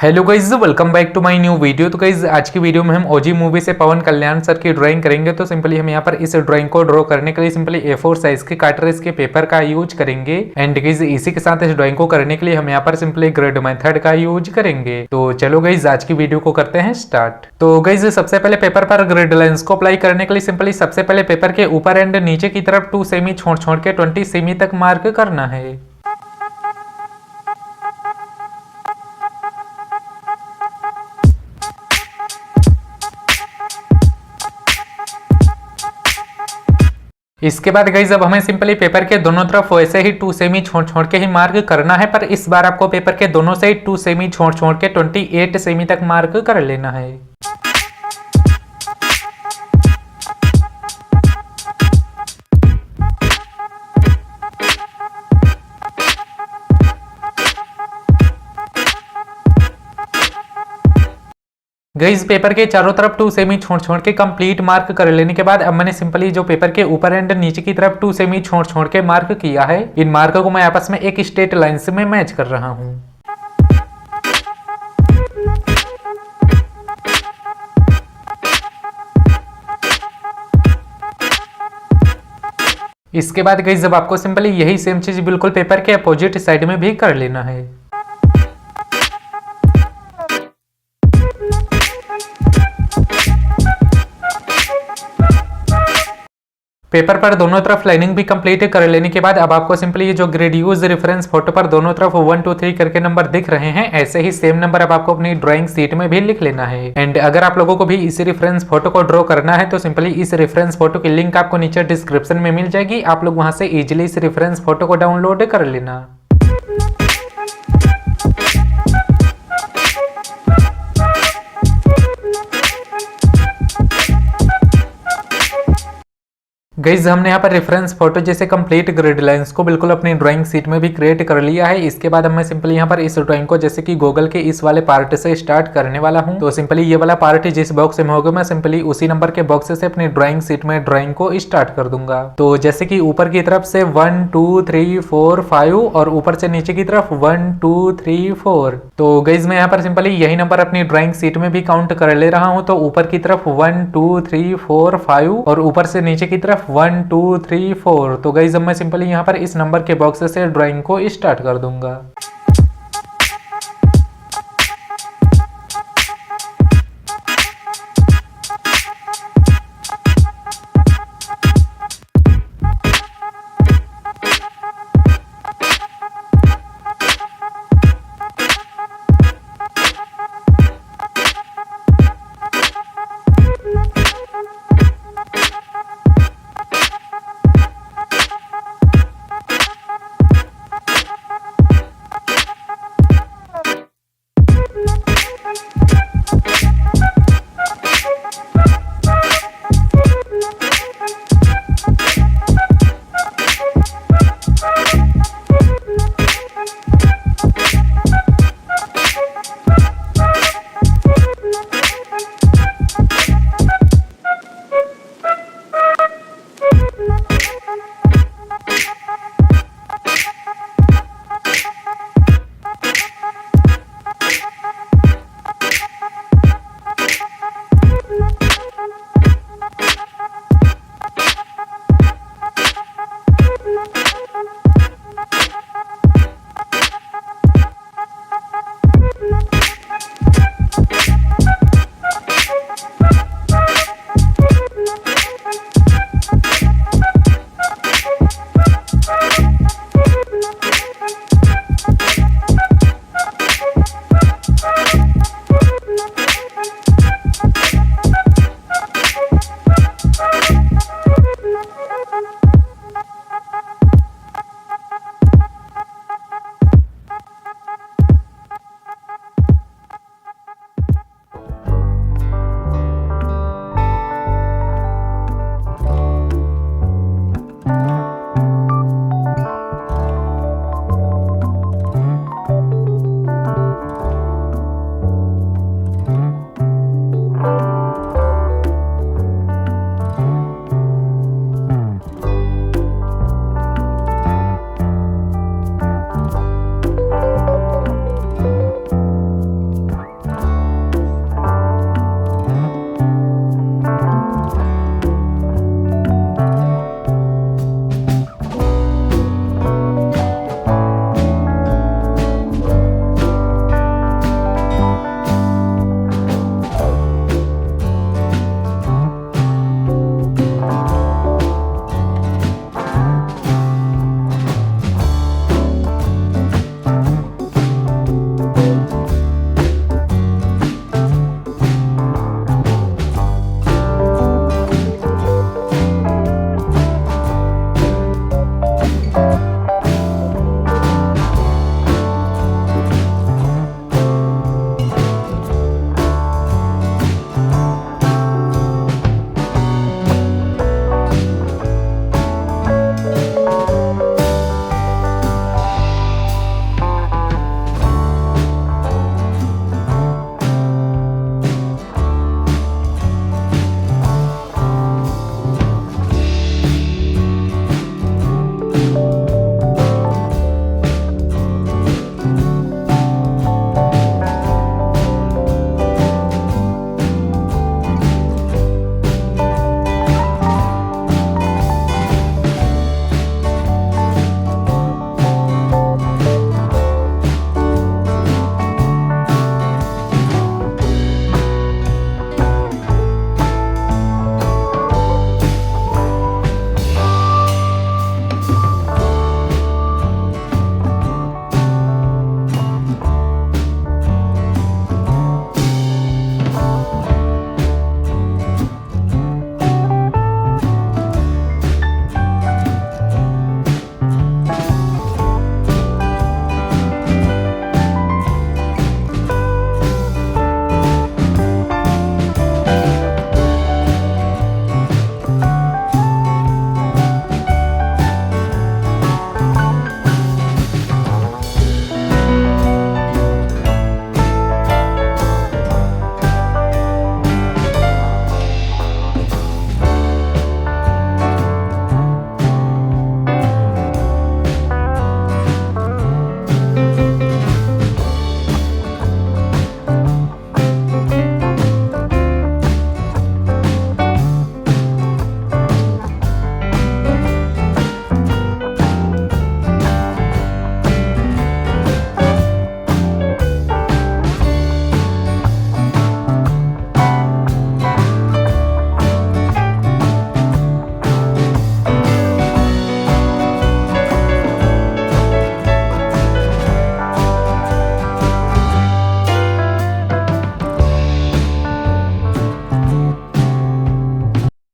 Hello guys, welcome back to my new video. तो guys आज की वीडियो में हम ओजी मूवी से पवन कल्याण सर की ड्राइंग करेंगे। तो सिंपली हम यहाँ पर इस ड्राइंग को ड्रॉ करने के लिए सिंपली A4 साइज के कार्ट्रिज के पेपर का यूज करेंगे। एंड गाइज इसी के साथ इस ड्राइंग को करने के लिए हम यहाँ पर सिंपली ग्रिड मेथड का यूज करेंगे। तो चलो गाइज आज की वीडियो को करते हैं स्टार्ट। तो गाइज सबसे पहले पेपर पर ग्रिड लाइंस को अप्लाई करने के लिए सिंपली सबसे पहले पेपर के ऊपर एंड नीचे की तरफ 2 सेमी छोड़ छोड़ के 20 सेमी तक मार्क करना है। इसके बाद गाइस अब हमें सिंपली पेपर के दोनों तरफ वैसे ही 2 सेमी छोड़ छोड़ के ही मार्क करना है, पर इस बार आपको पेपर के दोनों से ही 2 सेमी छोड़ छोड़ के 28 सेमी तक मार्क कर लेना है। गाइस पेपर के चारों तरफ 2 सेमी छोड़ छोड़ के कंप्लीट मार्क कर लेने के बाद अब मैंने सिंपली जो पेपर के ऊपर एंड नीचे की तरफ 2 सेमी छोड़ छोड़ के मार्क किया है, इन मार्क को मैं आपस में एक स्ट्रेट लाइन से मैं मैच कर रहा हूं। इसके बाद गाइस जब आपको सिंपली यही सेम चीज बिल्कुल पेपर के अपोजिट साइड में भी कर लेना है। पेपर पर दोनों तरफ लाइनिंग भी कंप्लीट कर लेने के बाद अब आपको सिंपली ये जो ग्रिड यूज रेफरेंस फोटो पर दोनों तरफ 1 2 3 करके नंबर दिख रहे हैं, ऐसे ही सेम नंबर अब आपको अपनी ड्राइंग शीट में भी लिख लेना है। एंड अगर आप लोगों को भी इसी रेफरेंस फोटो को ड्रॉ करना है तो सिंपली इस रेफरेंस फोटो की लिंक आपको नीचे डिस्क्रिप्शन में मिल जाएगी, आप लोग वहां से इजिली इस रेफरेंस फोटो को डाउनलोड कर लेना। गाइज हमने यहाँ पर रेफरेंस फोटो जैसे कंप्लीट ग्रिड लाइंस को बिल्कुल अपनी ड्राइंग शीट में भी क्रिएट कर लिया है। इसके बाद मैं सिंपली यहाँ पर इस ड्राइंग को जैसे कि गूगल के इस वाले पार्ट से स्टार्ट करने वाला हूँ। तो सिंपली ये वाला पार्ट जिस बॉक्स में होगा मैं सिंपली उसी नंबर के बॉक्स से अपनी ड्राइंग शीट में ड्राइंग को स्टार्ट कर दूंगा। तो जैसे कि ऊपर की तरफ से 1 2 3 4 5 और ऊपर से नीचे की तरफ 1 2 3 4। तो गाइज मैं यहाँ पर सिंपली यही नंबर अपनी ड्राइंग शीट में भी काउंट कर ले रहा हूँ। तो ऊपर की तरफ 1 2 3 4 5 और ऊपर से नीचे की तरफ 1 2 3 4। तो गाइस अब मैं सिंपली यहाँ पर इस नंबर के बॉक्स से ड्राइंग को स्टार्ट कर दूंगा।